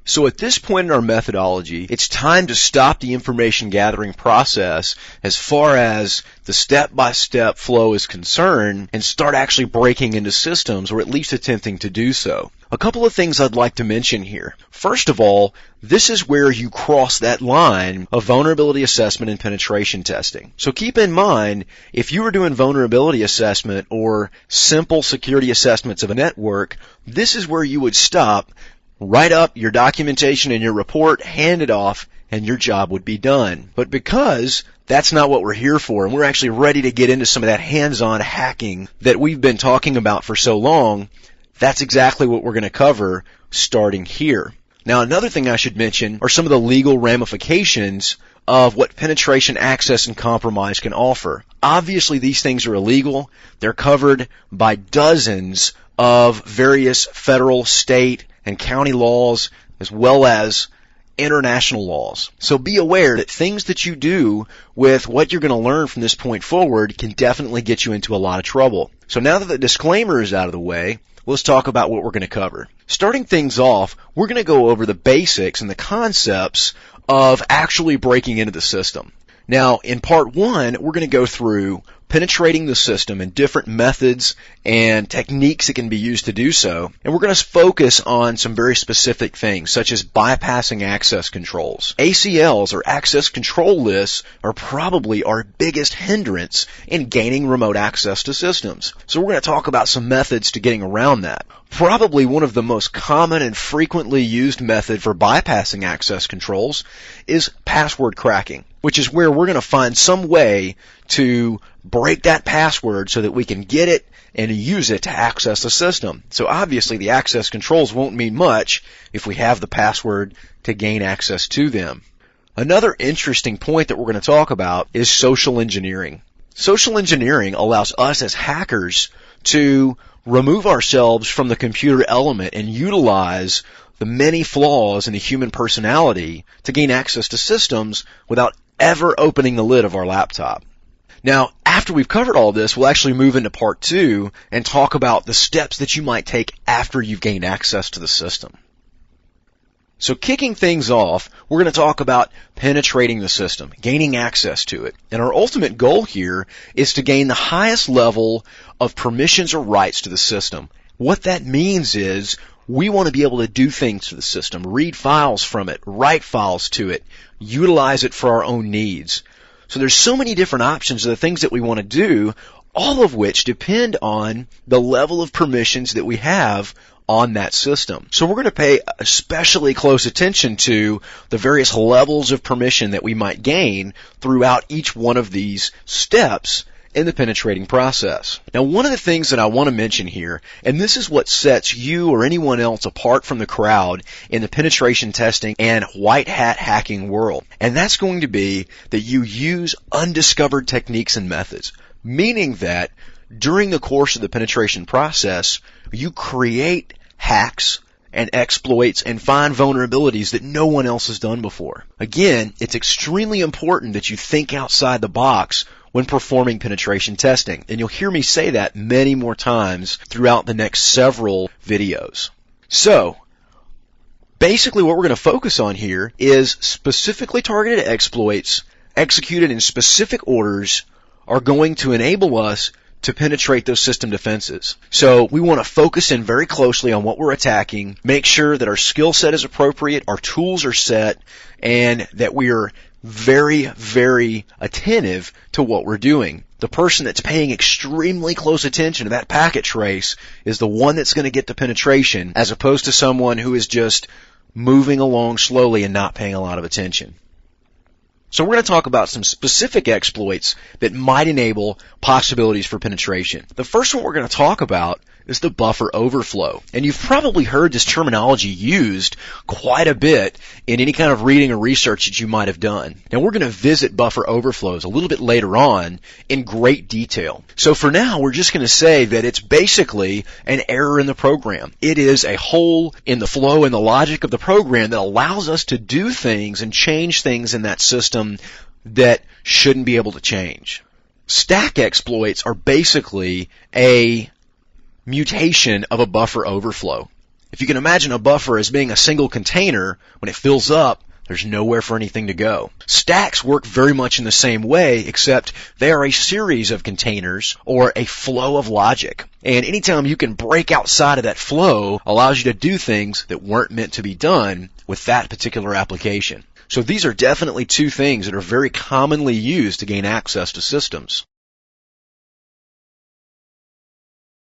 So at this point in our methodology, it's time to stop the information gathering process as far as the step-by-step flow is concerned and start actually breaking into systems, or at least attempting to do so. A couple of things I'd like to mention here. First of all, this is where you cross that line of vulnerability assessment and penetration testing. So keep in mind, if you were doing vulnerability assessment or simple security assessments of a network, this is where you would stop, write up your documentation and your report, hand it off, and your job would be done. But because that's not what we're here for, and we're actually ready to get into some of that hands-on hacking that we've been talking about for so long, that's exactly what we're going to cover starting here. Now, another thing I should mention are some of the legal ramifications of what penetration, access, and compromise can offer. Obviously, these things are illegal. They're covered by dozens of various federal, state, and county laws, as well as international laws. So be aware that things that you do with what you're going to learn from this point forward can definitely get you into a lot of trouble. So now that the disclaimer is out of the way, let's talk about what we're going to cover. Starting things off, we're going to go over the basics and the concepts of actually breaking into the system. Now, in part one, we're going to go through penetrating the system and different methods and techniques that can be used to do so. And we're going to focus on some very specific things, such as bypassing access controls. ACLs, or access control lists, are probably our biggest hindrance in gaining remote access to systems. So we're going to talk about some methods to getting around that. Probably one of the most common and frequently used method for bypassing access controls is password cracking, which is where we're going to find some way to break that password so that we can get it and use it to access the system. So obviously the access controls won't mean much if we have the password to gain access to them. Another interesting point that we're going to talk about is social engineering. Social engineering allows us as hackers to remove ourselves from the computer element and utilize the many flaws in the human personality to gain access to systems without ever opening the lid of our laptop. Now, after we've covered all this, we'll actually move into part two and talk about the steps that you might take after you've gained access to the system. So kicking things off, we're going to talk about penetrating the system, gaining access to it. And our ultimate goal here is to gain the highest level of permissions or rights to the system. What that means is we want to be able to do things to the system, read files from it, write files to it, utilize it for our own needs. So there's so many different options of the things that we want to do, all of which depend on the level of permissions that we have on that system. So we're going to pay especially close attention to the various levels of permission that we might gain throughout each one of these steps in the penetrating process. Now, one of the things that I want to mention here, and this is what sets you or anyone else apart from the crowd in the penetration testing and white hat hacking world, and that's going to be that you use undiscovered techniques and methods, meaning that during the course of the penetration process, you create hacks and exploits and find vulnerabilities that no one else has done before. Again, it's extremely important that you think outside the box when performing penetration testing. And you'll hear me say that many more times throughout the next several videos. So, basically what we're going to focus on here is specifically targeted exploits executed in specific orders are going to enable us to penetrate those system defenses. So we want to focus in very closely on what we're attacking, make sure that our skill set is appropriate, our tools are set, and that we are very, very attentive to what we're doing. The person that's paying extremely close attention to that packet trace is the one that's going to get the penetration, as opposed to someone who is just moving along slowly and not paying a lot of attention. So we're going to talk about some specific exploits that might enable possibilities for penetration. The first one we're going to talk about is the buffer overflow. And you've probably heard this terminology used quite a bit in any kind of reading or research that you might have done. Now we're going to visit buffer overflows a little bit later on in great detail. So for now, we're just going to say that it's basically an error in the program. It is a hole in the flow and the logic of the program that allows us to do things and change things in that system that shouldn't be able to change. Stack exploits are basically a mutation of a buffer overflow. If you can imagine a buffer as being a single container, when it fills up, there's nowhere for anything to go. Stacks work very much in the same way, except they are a series of containers or a flow of logic. And anytime you can break outside of that flow allows you to do things that weren't meant to be done with that particular application. So these are definitely two things that are very commonly used to gain access to systems.